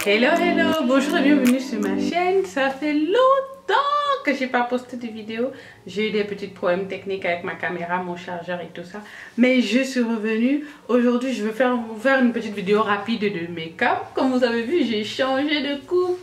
Hello, hello, bonjour et bienvenue sur ma chaîne. Ça fait longtemps que j'ai pas posté de vidéo. J'ai eu des petits problèmes techniques avec ma caméra, mon chargeur et tout ça. Mais je suis revenue. Aujourd'hui, je vais vous faire une petite vidéo rapide de make-up. Comme vous avez vu, j'ai changé de coupe.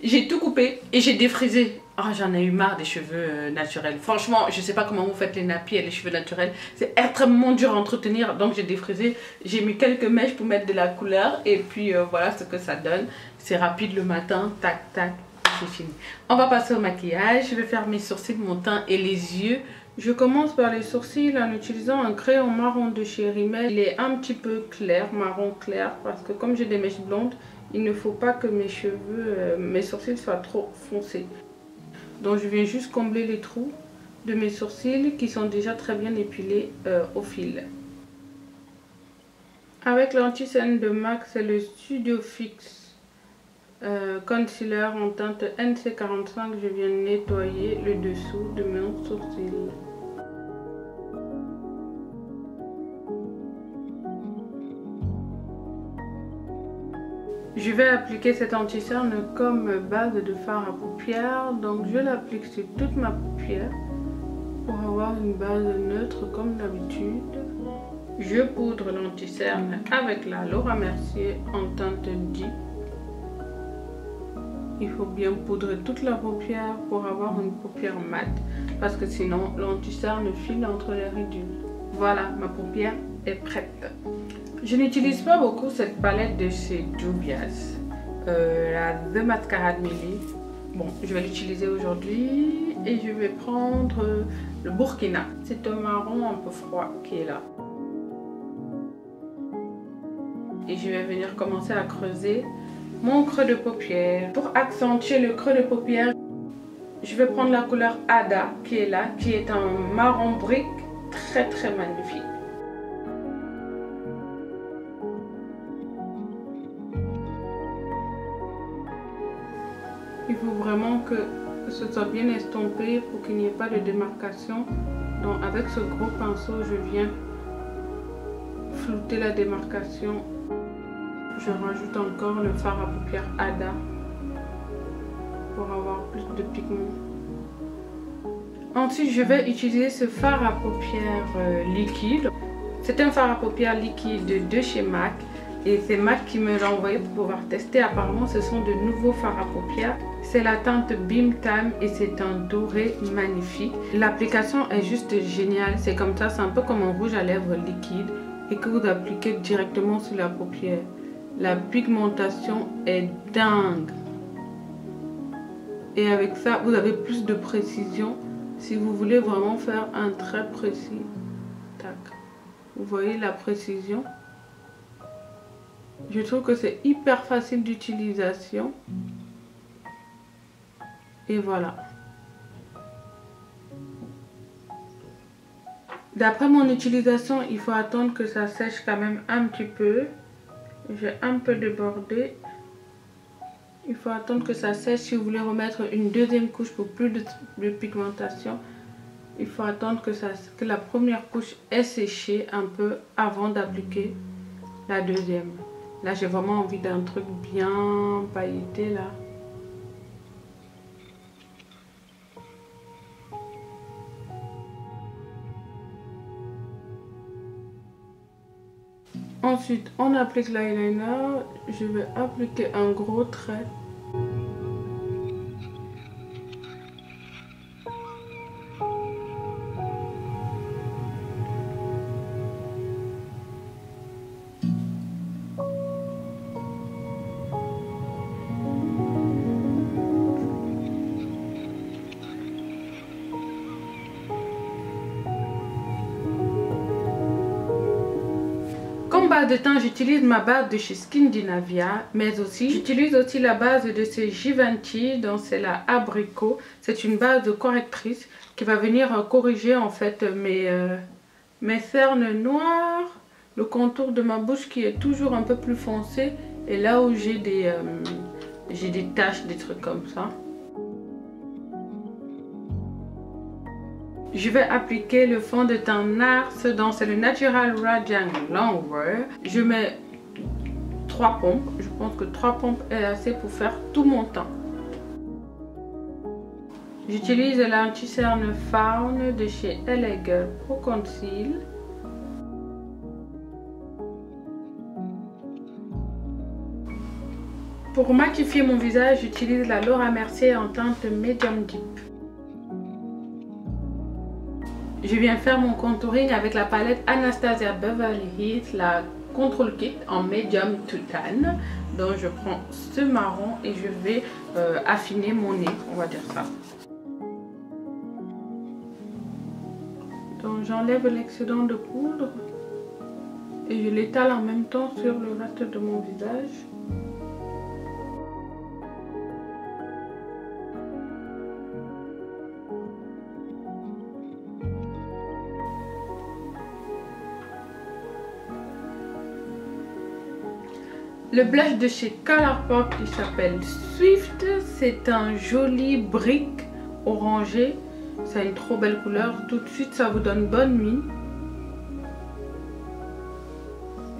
J'ai tout coupé et j'ai défrisé. Oh, j'en ai eu marre des cheveux naturels. Franchement, je sais pas comment vous faites les nappies et les cheveux naturels. C'est extrêmement dur à entretenir. Donc j'ai défrisé. J'ai mis quelques mèches pour mettre de la couleur. Et puis voilà ce que ça donne. C'est rapide le matin. Tac, tac. C'est fini. On va passer au maquillage. Je vais faire mes sourcils, mon teint et les yeux. Je commence par les sourcils en utilisant un crayon marron de chez Rimmel. Il est un petit peu clair, marron clair. Parce que comme j'ai des mèches blondes, il ne faut pas que mes cheveux, mes sourcils soient trop foncés. Donc je viens juste combler les trous de mes sourcils qui sont déjà très bien épilés au fil. Avec l'anti-cerne de MAC, c'est le Studio Fix Concealer en teinte NC45. Je viens nettoyer le dessous de mon sourcil. Je vais appliquer cet anti-cerne comme base de fard à paupières. Donc je l'applique sur toute ma paupière pour avoir une base neutre comme d'habitude. Je poudre l'anti-cerne avec la Laura Mercier en teinte Deep. Il faut bien poudrer toute la paupière pour avoir une paupière mate. Parce que sinon l'anti-cerne file entre les ridules. Voilà, ma paupière est prête. Je n'utilise pas beaucoup cette palette de chez Juvia's, la The Mascarade Millie. Bon, je vais l'utiliser aujourd'hui et je vais prendre le Burkina. C'est un marron un peu froid qui est là. Et je vais venir commencer à creuser mon creux de paupière. Pour accentuer le creux de paupière, je vais prendre la couleur Ada qui est là, qui est un marron brique très magnifique. Il faut vraiment que ce soit bien estompé pour qu'il n'y ait pas de démarcation. Donc avec ce gros pinceau, je viens flouter la démarcation. Je rajoute encore le fard à paupières Ada pour avoir plus de pigment. Ensuite, je vais utiliser ce fard à paupières liquide. C'est un fard à paupières liquide de chez MAC. Et c'est MAC qui me l'a envoyé pour pouvoir tester. Apparemment, ce sont de nouveaux fards à paupières. C'est la teinte Beam Time et c'est un doré magnifique. L'application est juste géniale. C'est comme ça, c'est un peu comme un rouge à lèvres liquide et que vous appliquez directement sur la paupière. La pigmentation est dingue. Et avec ça, vous avez plus de précision si vous voulez vraiment faire un trait précis. Tac. Vous voyez la précision? Je trouve que c'est hyper facile d'utilisation. Et voilà. D'après mon utilisation, il faut attendre que ça sèche quand même un petit peu. J'ai un peu débordé. Il faut attendre que ça sèche si vous voulez remettre une deuxième couche pour plus de pigmentation. Il faut attendre que la première couche ait séché un peu avant d'appliquer la deuxième. Là, j'ai vraiment envie d'un truc bien pailleté là. Ensuite, on applique l'eyeliner. Je vais appliquer un gros trait. base de teint, j'utilise ma base de chez Skindinavia, mais aussi j'utilise aussi la base de chez Givenchy, donc c'est la Abricot. C'est une base de correctrice qui va venir corriger en fait mes cernes noires, le contour de ma bouche qui est toujours un peu plus foncé et là où j'ai des taches, des trucs comme ça. Je vais appliquer le fond de teint NARS, donc c'est le Natural Radiant Longwear. Je mets 3 pompes, je pense que 3 pompes est assez pour faire tout mon teint. J'utilise l'anti-cerne Fawn de chez LA Girl Pro Conceal. Pour matifier mon visage, j'utilise la Laura Mercier en teinte Medium Deep. Je viens faire mon contouring avec la palette Anastasia Beverly Hills, la Control Kit en Medium to Tan. Donc je prends ce marron et je vais affiner mon nez, on va dire ça. Donc j'enlève l'excédent de poudre et je l'étale en même temps sur le reste de mon visage. Le blush de chez Colourpop qui s'appelle Swift, c'est un joli brick orangé. C'est une trop belle couleur. Tout de suite, ça vous donne bonne mine.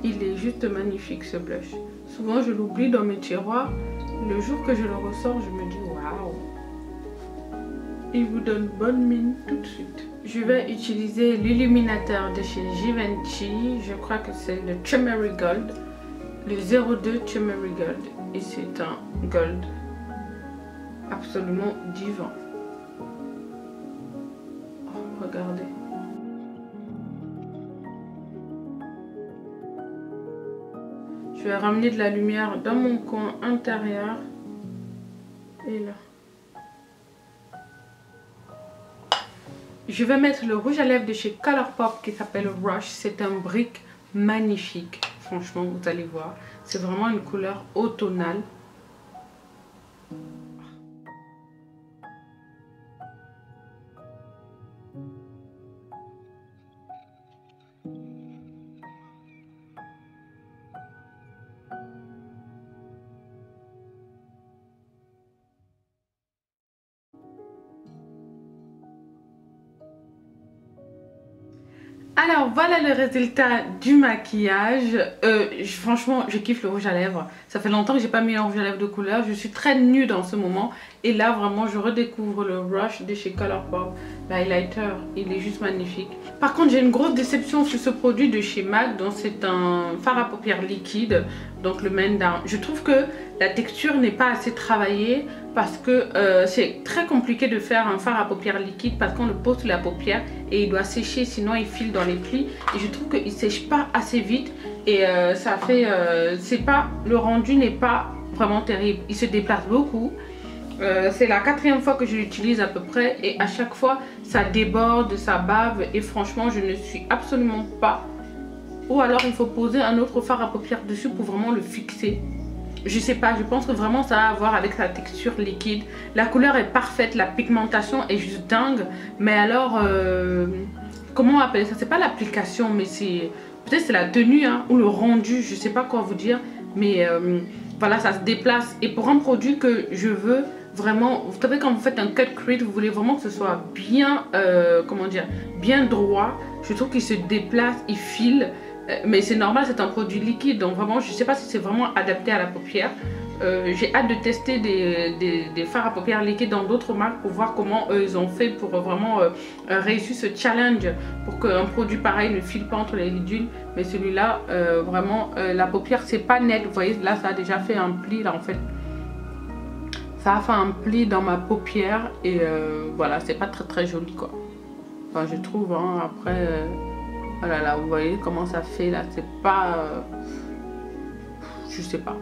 Il est juste magnifique ce blush. Souvent, je l'oublie dans mes tiroirs. Le jour que je le ressors, je me dis waouh. Il vous donne bonne mine tout de suite. Je vais utiliser l'illuminateur de chez Givenchy. Je crois que c'est le Turmeric Gold. Le 02 Turmeric Gold. Et c'est un gold absolument divin. Oh, regardez. Je vais ramener de la lumière dans mon coin intérieur. Et là. Je vais mettre le rouge à lèvres de chez Colourpop qui s'appelle Rush. C'est un brick magnifique. Franchement, vous allez voir. C'est vraiment une couleur automnale. Alors voilà le résultat du maquillage. Franchement, je kiffe le rouge à lèvres. Ça fait longtemps que j'ai pas mis un rouge à lèvres de couleur. Je suis très nue dans ce moment. Et là vraiment je redécouvre le Rush de chez Colourpop. L'highlighter, il est juste magnifique. Par contre j'ai une grosse déception sur ce produit de chez MAC. Donc c'est un fard à paupières liquide. Donc le Man Down. Je trouve que la texture n'est pas assez travaillée. Parce que c'est très compliqué de faire un fard à paupières liquide. Parce qu'on le pose sur la paupière et il doit sécher. Sinon il file dans les plis. Et je trouve qu'il ne sèche pas assez vite. Et ça fait... le rendu n'est pas vraiment terrible. Il se déplace beaucoup. C'est la 4e fois que je l'utilise à peu près. Et à chaque fois ça déborde, ça bave. Et franchement je ne suis absolument pas... Ou alors il faut poser un autre fard à paupières dessus pour vraiment le fixer. Je sais pas, je pense que vraiment ça a à voir avec sa texture liquide. La couleur est parfaite, la pigmentation est juste dingue. Mais alors, comment on appelle ça? C'est pas l'application, mais c'est... Peut-être c'est la tenue hein, ou le rendu, je sais pas quoi vous dire. Mais voilà, ça se déplace. Et pour un produit que je veux vraiment... Vous savez quand vous faites un cut crease, vous voulez vraiment que ce soit bien, comment dire, bien droit. Je trouve qu'il se déplace, il file. Mais c'est normal, c'est un produit liquide, donc vraiment je ne sais pas si c'est vraiment adapté à la paupière. J'ai hâte de tester des fards à paupières liquides dans d'autres marques pour voir comment ils ont fait pour vraiment réussir ce challenge pour qu'un produit pareil ne file pas entre les ridules. Mais celui-là, vraiment, la paupière c'est pas net. Vous voyez, là ça a déjà fait un pli, là en fait. Ça a fait un pli dans ma paupière et voilà, c'est pas très joli quoi. Enfin, je trouve, hein, après... Voilà, là, vous voyez comment ça fait là, c'est pas... je sais pas.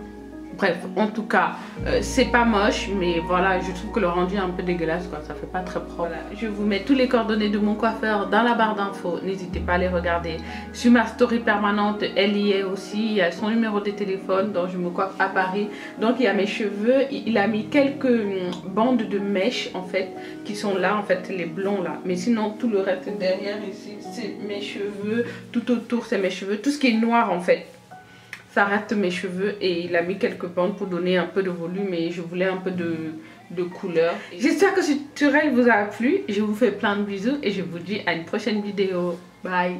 Bref, en tout cas, c'est pas moche, mais voilà, je trouve que le rendu est un peu dégueulasse, quoi. Ça fait pas très propre. Voilà. Je vous mets tous les coordonnées de mon coiffeur dans la barre d'infos. N'hésitez pas à les regarder. Sur ma story permanente, elle y est aussi. Il y a son numéro de téléphone, donc je me coiffe à Paris. Donc il y a mes cheveux. Il a mis quelques bandes de mèches, en fait, qui sont là, en fait, les blonds là. Mais sinon, tout le reste derrière ici, c'est mes cheveux. Tout autour, c'est mes cheveux. Tout ce qui est noir, en fait, ça reste mes cheveux, et il a mis quelques bandes pour donner un peu de volume, et je voulais un peu de couleur. J'espère que ce tutoriel vous a plu. Je vous fais plein de bisous et je vous dis à une prochaine vidéo. Bye.